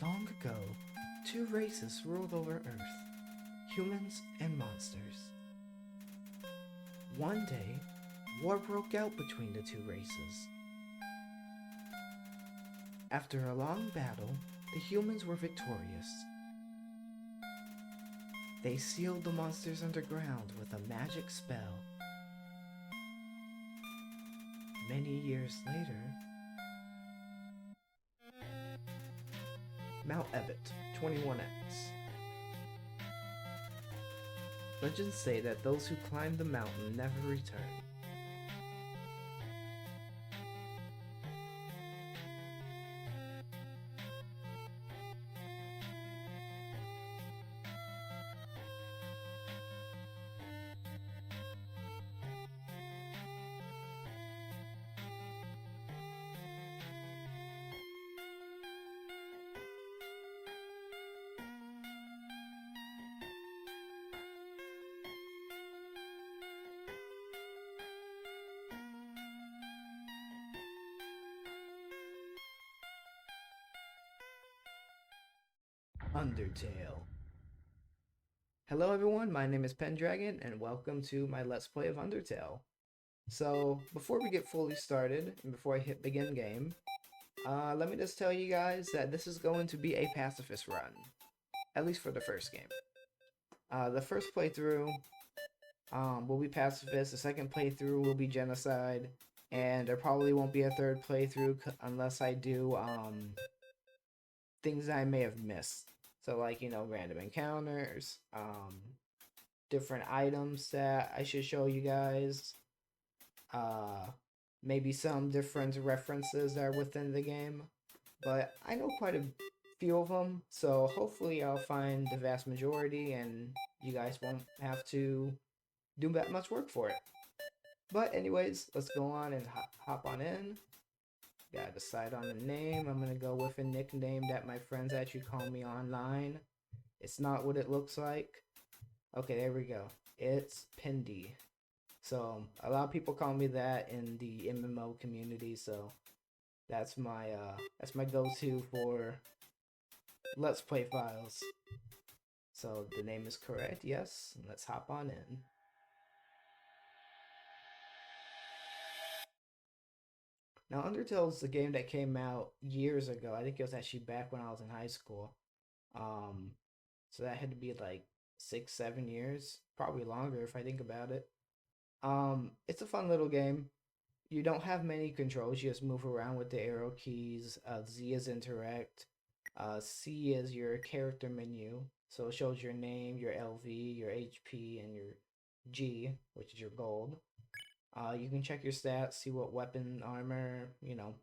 Long ago, two races ruled over Earth, humans and monsters. One day, war broke out between the two races. After a long battle, the humans were victorious. They sealed the monsters underground with a magic spell. Many years later, Mount Ebott, 21X. Legends say that those who climb the mountain never return. Undertale. Hello everyone, my name is Pendragon and welcome to my Let's Play of Undertale. So, before we get fully started, and before I hit begin game, let me just tell you guys that this is going to be a pacifist run. At least for the first game. The first playthrough will be pacifist, the second playthrough will be genocide, and there probably won't be a third playthrough unless I do things I may have missed. So like, random encounters, different items that I should show you guys, maybe some different references that are within the game. But I know quite a few of them, so hopefully I'll find the vast majority and you guys won't have to do that much work for it. But anyways, let's go on and hop on in. Gotta decide on a name. I'm gonna go with a nickname that my friends actually call me online. It's not what it looks like. Okay, there we go. It's Pendy. So a lot of people call me that in the MMO community. So that's my go-to for Let's Play files. So the name is correct. Yes. Let's hop on in. Now, Undertale is a game that came out years ago. I think it was actually back when I was in high school. So that had to be like 6-7 years, probably longer if I think about it. It's a fun little game. You don't have many controls. You just move around with the arrow keys. Z is interact. C is your character menu. So it shows your name, your LV, your HP, and your G, which is your gold. You can check your stats, see what weapon, armor,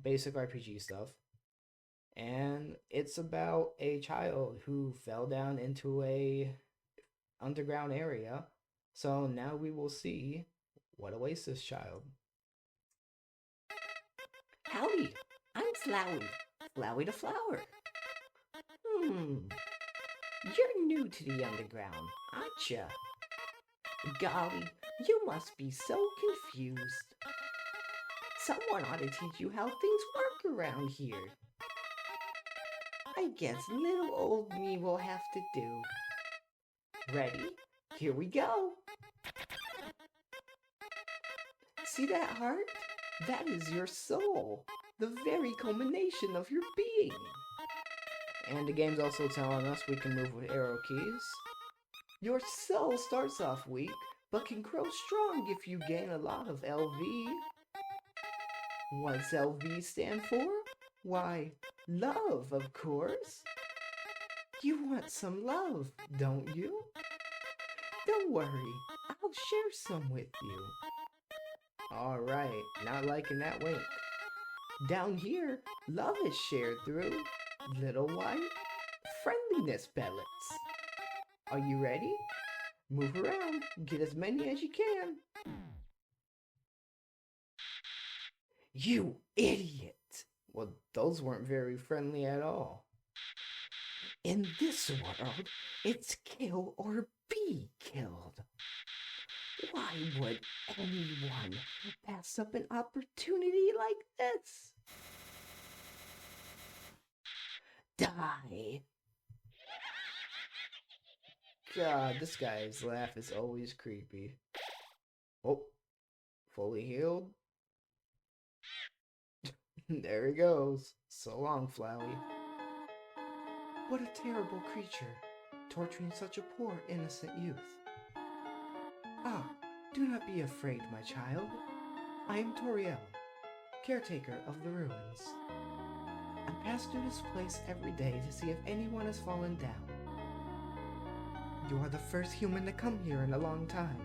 basic RPG stuff. And it's about a child who fell down into a underground area. So now we will see what awaits this child. Howdy, I'm Flowey. Flowey the Flower. You're new to the underground, aren't ya? Golly, you must be so confused. Someone ought to teach you how things work around here. I guess little old me will have to do. Ready? Here we go. See that heart? That is your soul, the very culmination of your being. And the game's also telling us we can move with arrow keys. Your soul starts off weak, but can grow strong if you gain a lot of LV. What's LV stand for? Why, love, of course. You want some love, don't you? Don't worry, I'll share some with you. Alright, not liking that wink. Down here, love is shared through little white friendliness pellets. Are you ready? Move around, get as many as you can. You idiot! Well, those weren't very friendly at all. In this world, it's kill or be killed. Why would anyone pass up an opportunity like this? Die! God, this guy's laugh is always creepy. Oh, fully healed. There he goes. So long, Flowey. What a terrible creature, torturing such a poor, innocent youth. Ah, do not be afraid, my child. I am Tu-Toriel, caretaker of the ruins. I pass through this place every day to see if anyone has fallen down. You are the first human to come here in a long time.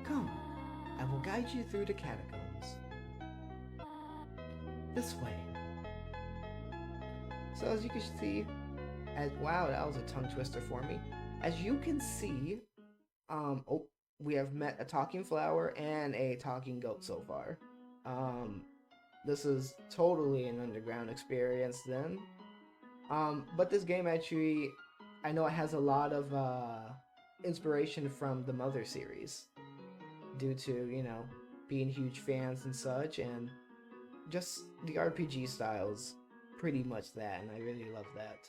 Come, I will guide you through the catacombs. This way. So as you can see, wow, that was a tongue twister for me. As you can see, we have met a talking flower and a talking goat so far. This is totally an underground experience then. But this game actually, I know it has a lot of inspiration from the Mother series due to, you know, being huge fans and such, and just the RPG styles pretty much that, and I really love that.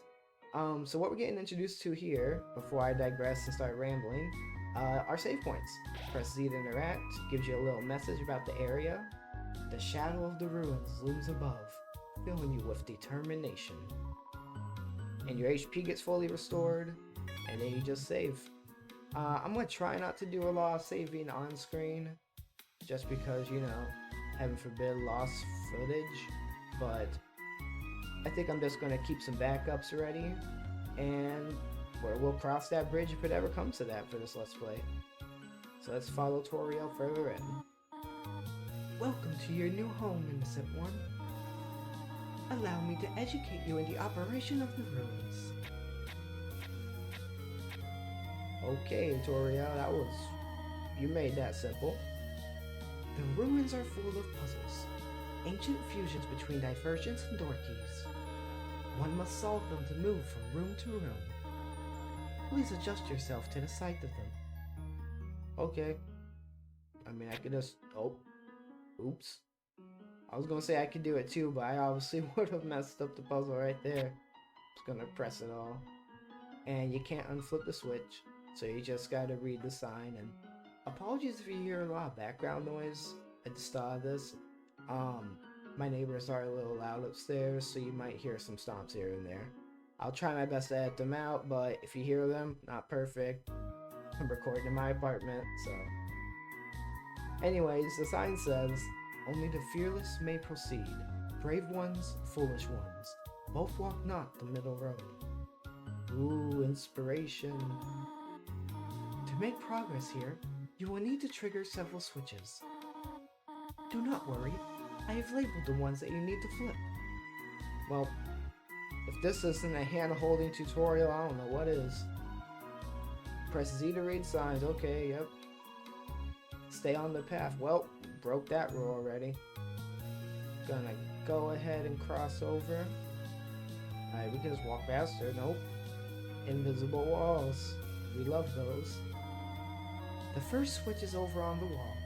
So what we're getting introduced to here, before I digress and start rambling, are save points. Press Z to interact, gives you a little message about the area. The shadow of the ruins looms above, filling you with determination. And your HP gets fully restored, and then you just save. I'm going to try not to do a lot of saving on screen, just because, you know, heaven forbid, lost footage, but I think I'm just going to keep some backups ready, and we'll cross that bridge if it ever comes to that for this Let's Play. So let's follow Tu-Toriel further in. Welcome to your new home, innocent one. Allow me to educate you in the operation of the ruins. Okay, Tu-Toriel, you made that simple. The ruins are full of puzzles, ancient fusions between divergence and door keys. One must solve them to move from room to room. Please adjust yourself to the sight of them. Okay. I mean, I could just... Oh. Oops. I was gonna say I could do it too, but I obviously would have messed up the puzzle right there. Just gonna press it all. And you can't unflip the switch, so you just gotta read the sign. And apologies if you hear a lot of background noise at the start of this. My neighbors are a little loud upstairs, so you might hear some stomps here and there. I'll try my best to edit them out, but if you hear them, not perfect. I'm recording in my apartment, so... Anyways, the sign says, "Only the fearless may proceed. Brave ones, foolish ones. Both walk not the middle road." Ooh, inspiration. To make progress here, you will need to trigger several switches. Do not worry, I have labeled the ones that you need to flip. Well, if this isn't a hand-holding tutorial, I don't know what is. Press Z to read signs. Okay, yep. Stay on the path. Well, broke that rule already. Gonna go ahead and cross over. Alright, we can just walk faster. Nope. Invisible walls. We love those. The first switch is over on the wall.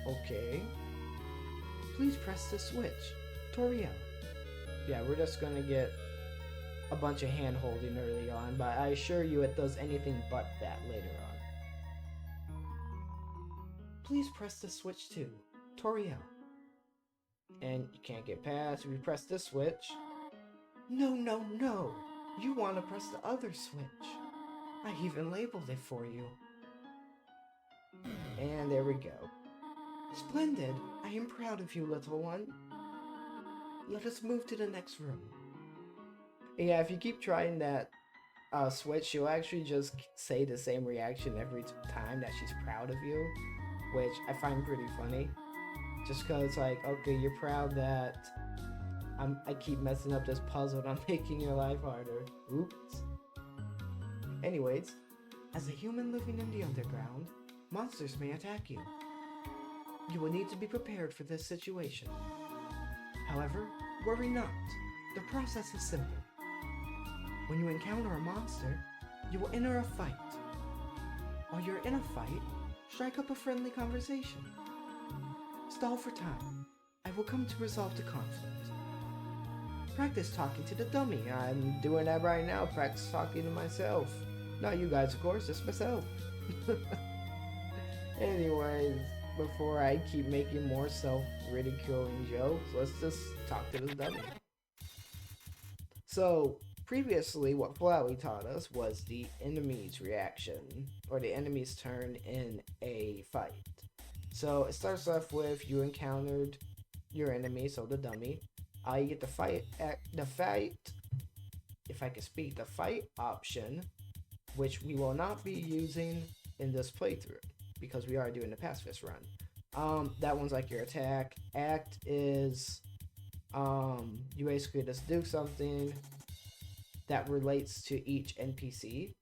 Okay. Please press the switch. Tu-Toriel. Yeah, we're just gonna get a bunch of hand-holding early on, but I assure you it does anything but that later on. Please press the switch too. Tu-Toriel. And you can't get past if you press this switch. No, no, no! You want to press the other switch. I even labeled it for you. And there we go. Splendid! I am proud of you, little one. Let us move to the next room. Yeah, if you keep trying that switch, she'll actually just say the same reaction every time that she's proud of you, which I find pretty funny. Just cause like, okay, you're proud that I keep messing up this puzzle and I'm making your life harder. Oops. Anyways, as a human living in the underground, monsters may attack you. You will need to be prepared for this situation. However, worry not. The process is simple. When you encounter a monster, you will enter a fight. While you're in a fight, strike up a friendly conversation. Stall for time. I will come to resolve the conflict. Practice talking to the dummy. I'm doing that right now. Practice talking to myself. Not you guys, of course, just myself. Anyways, before I keep making more self-ridiculing jokes, let's just talk to the dummy. So, previously, what Flowey taught us was the enemy's reaction, or the enemy's turn in a fight. So, it starts off with you encountered your enemy, so the dummy. You get the if I can speak, the fight option, which we will not be using in this playthrough because we are doing the Pacifist run. That one's like your attack. Act is you basically just do something that relates to each NPC,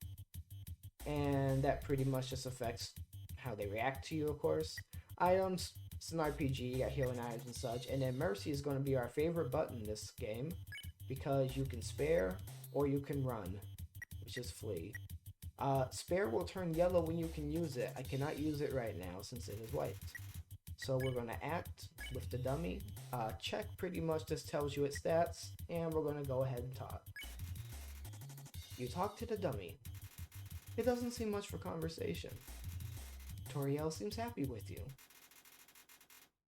and that pretty much just affects how they react to you, of course. Items, it's an RPG, you got healing items and such, and then Mercy is going to be our favorite button in this game because you can spare or you can run, which is flee. Spare will turn yellow when you can use it. I cannot use it right now since it is white. So we're going to act with the dummy. Check pretty much just tells you its stats, and we're going to go ahead and talk. You talk to the dummy. It doesn't seem much for conversation. Toriel seems happy with you.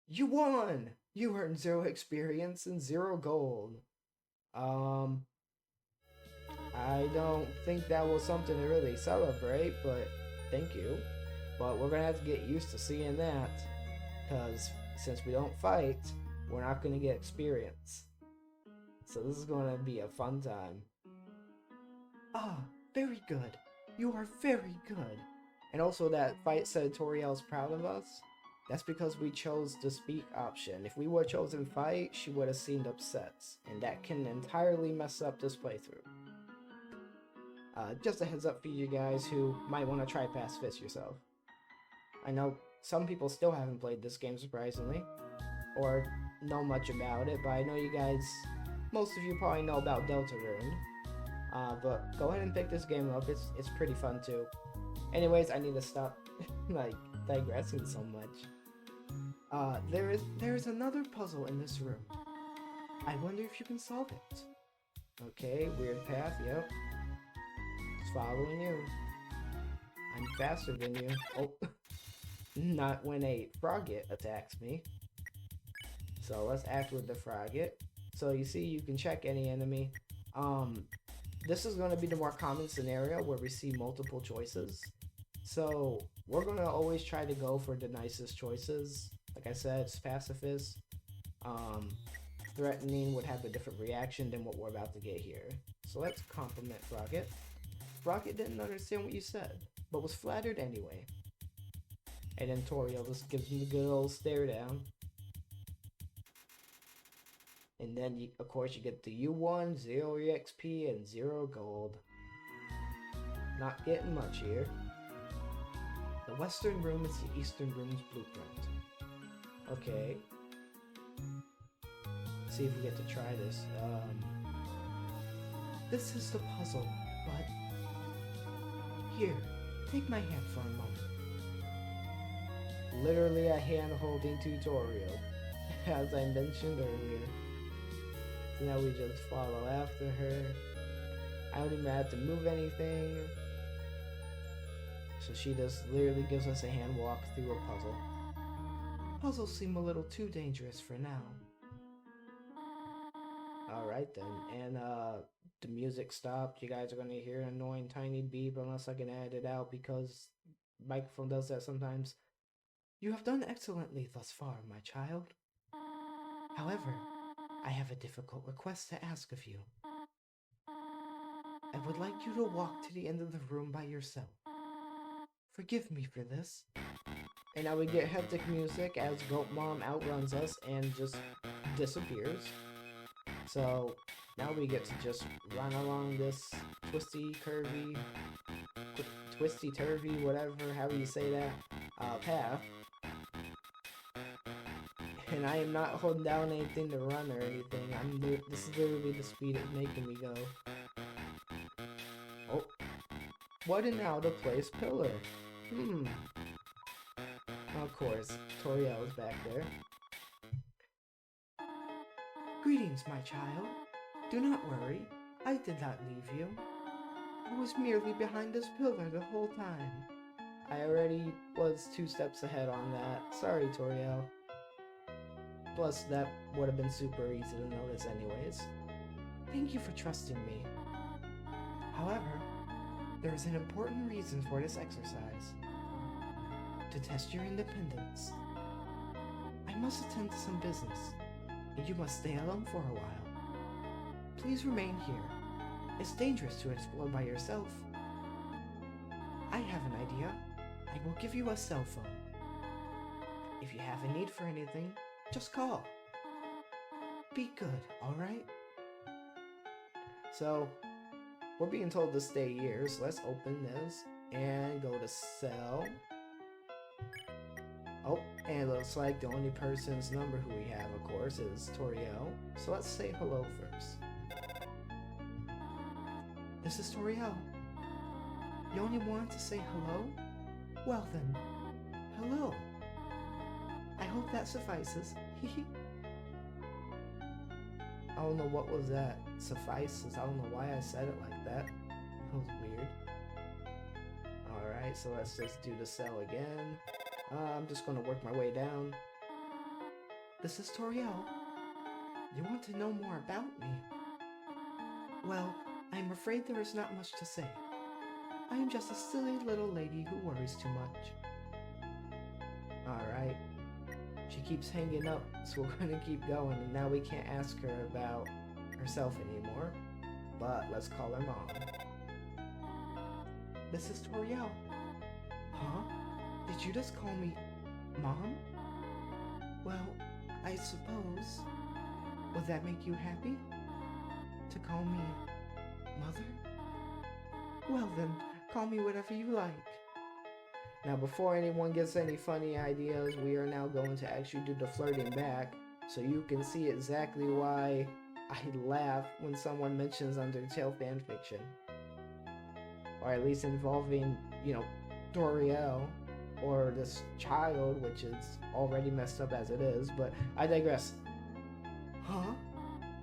You won! You earned 0 experience and 0 gold. I don't think that was something to really celebrate, but thank you. But we're gonna have to get used to seeing that, because since we don't fight, we're not gonna get experience. So this is gonna be a fun time. Ah, very good. You are very good. And also that fight said Toriel's proud of us. That's because we chose the speak option. If we would have chosen fight, she would have seemed upset. And that can entirely mess up this playthrough. Just a heads up for you guys who might want to try Pacifist yourself. I know some people still haven't played this game, surprisingly, or know much about it, but I know you guys, most of you probably know about Deltarune. But go ahead and pick this game up, it's pretty fun too. Anyways, I need to stop like digressing so much. There is another puzzle in this room. I wonder if you can solve it. Okay, weird path, yep. Just following you. I'm faster than you. Oh, not when a Frogget attacks me. So let's act with the Frogget. So you see, you can check any enemy. This is going to be the more common scenario where we see multiple choices. So we're going to always try to go for the nicest choices. Like I said, it's Pacifist. Threatening would have a different reaction than what we're about to get here. So let's compliment Frogget. Frogget didn't understand what you said, but was flattered anyway. And then Toriel just gives him the good old stare down. And then, of course, you get the U1, 0 EXP, and 0 gold. Not getting much here. The western room is the eastern room's blueprint. Okay. Let's see if we get to try this. This is the puzzle, but... Here, take my hand for a moment. Literally a hand-holding tutorial, as I mentioned earlier. So now we just follow after her. I don't even have to move anything. So she just literally gives us a hand walk through a puzzle. Puzzles seem a little too dangerous for now. Alright then, and the music stopped. You guys are gonna hear an annoying tiny beep unless I can add it out because microphone does that sometimes. You have done excellently thus far, my child. However, I have a difficult request to ask of you. I would like you to walk to the end of the room by yourself. Forgive me for this. And now we get hectic music as Goat Mom outruns us and just disappears. So now we get to just run along this twisty-turvy, whatever, however you say that, path. And I am not holding down anything to run or anything. This is literally the speed it's making me go. Oh, what an out-of-place pillar. Of course, Toriel is back there. Greetings, my child. Do not worry, I did not leave you. I was merely behind this pillar the whole time. I already was 2 steps ahead on that. Sorry, Toriel. Plus, that would have been super easy to notice anyways. Thank you for trusting me. However, there is an important reason for this exercise. To test your independence. I must attend to some business, and you must stay alone for a while. Please remain here. It's dangerous to explore by yourself. I have an idea. I will give you a cell phone. If you have a need for anything, just call. Be good, alright? So, we're being told to stay here, so let's open this and go to sell. Oh, and it looks like the only person's number who we have, of course, is Toriel. So let's say hello first. This is Toriel. You only wanted to say hello? Well then, hello. I hope that suffices. I don't know what was that. Suffices. I don't know why I said it like that. That was weird. Alright, so let's just do the sell again. I'm just gonna work my way down. This is Toriel. You want to know more about me? Well, I'm afraid there is not much to say. I am just a silly little lady who worries too much. Alright. She keeps hanging up, so we're gonna keep going, and now we can't ask her about herself anymore. But let's call her Mom. This is Toriel. Huh? Did you just call me Mom? Well, I suppose. Would that make you happy? To call me Mother? Well then, call me whatever you like. Now before anyone gets any funny ideas, we are now going to actually do the flirting back, so you can see exactly why I laugh when someone mentions Undertale fanfiction. Or at least involving, Toriel, or this child, which is already messed up as it is, but I digress. Huh?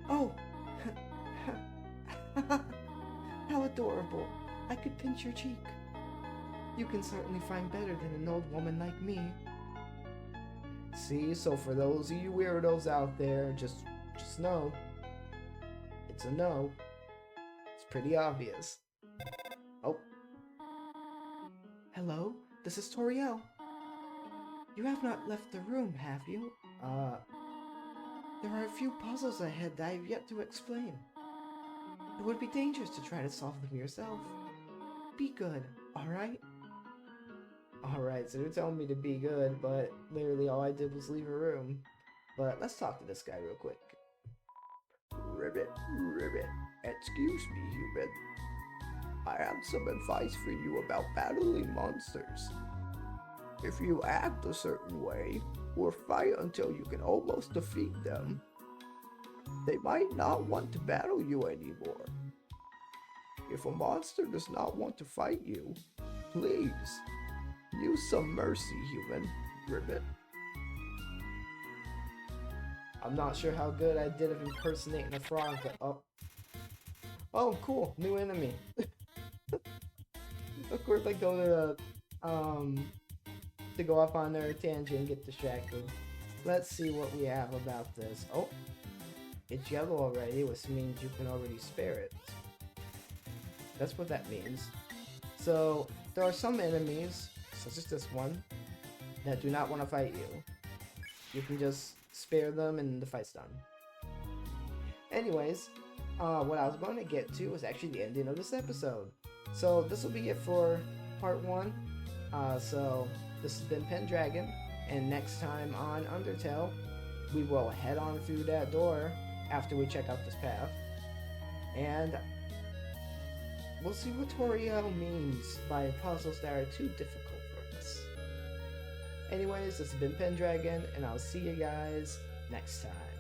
Oh! How adorable. I could pinch your cheek. You can certainly find better than an old woman like me. See, so for those of you weirdos out there, just know. It's a no. It's pretty obvious. Oh. Hello, this is Toriel. You have not left the room, have you? There are a few puzzles ahead that I have yet to explain. It would be dangerous to try to solve them yourself. Be good, alright? Alright, so they're telling me to be good, but literally all I did was leave a room. But let's talk to this guy real quick. Ribbit, excuse me, human. I have some advice for you about battling monsters. If you act a certain way, or fight until you can almost defeat them, they might not want to battle you anymore. If a monster does not want to fight you, please, use some mercy, human. Ribbit. I'm not sure how good I did of impersonating a frog, but oh, cool, new enemy. Of course, I go to go off on their tangent and get distracted. Let's see what we have about this. Oh, it's yellow already, which means you can already spare it. That's what that means. So there are some enemies, such as this one, that do not want to fight you. You can just spare them and the fight's done. Anyways, what I was going to get to was actually the ending of this episode. So this will be it for part 1. So this has been Pendragon, and next time on Undertale, we will head on through that door after we check out this path, and we'll see what Toriel means by puzzles that are too difficult for us. Anyways, this has been Pendragon, and I'll see you guys next time.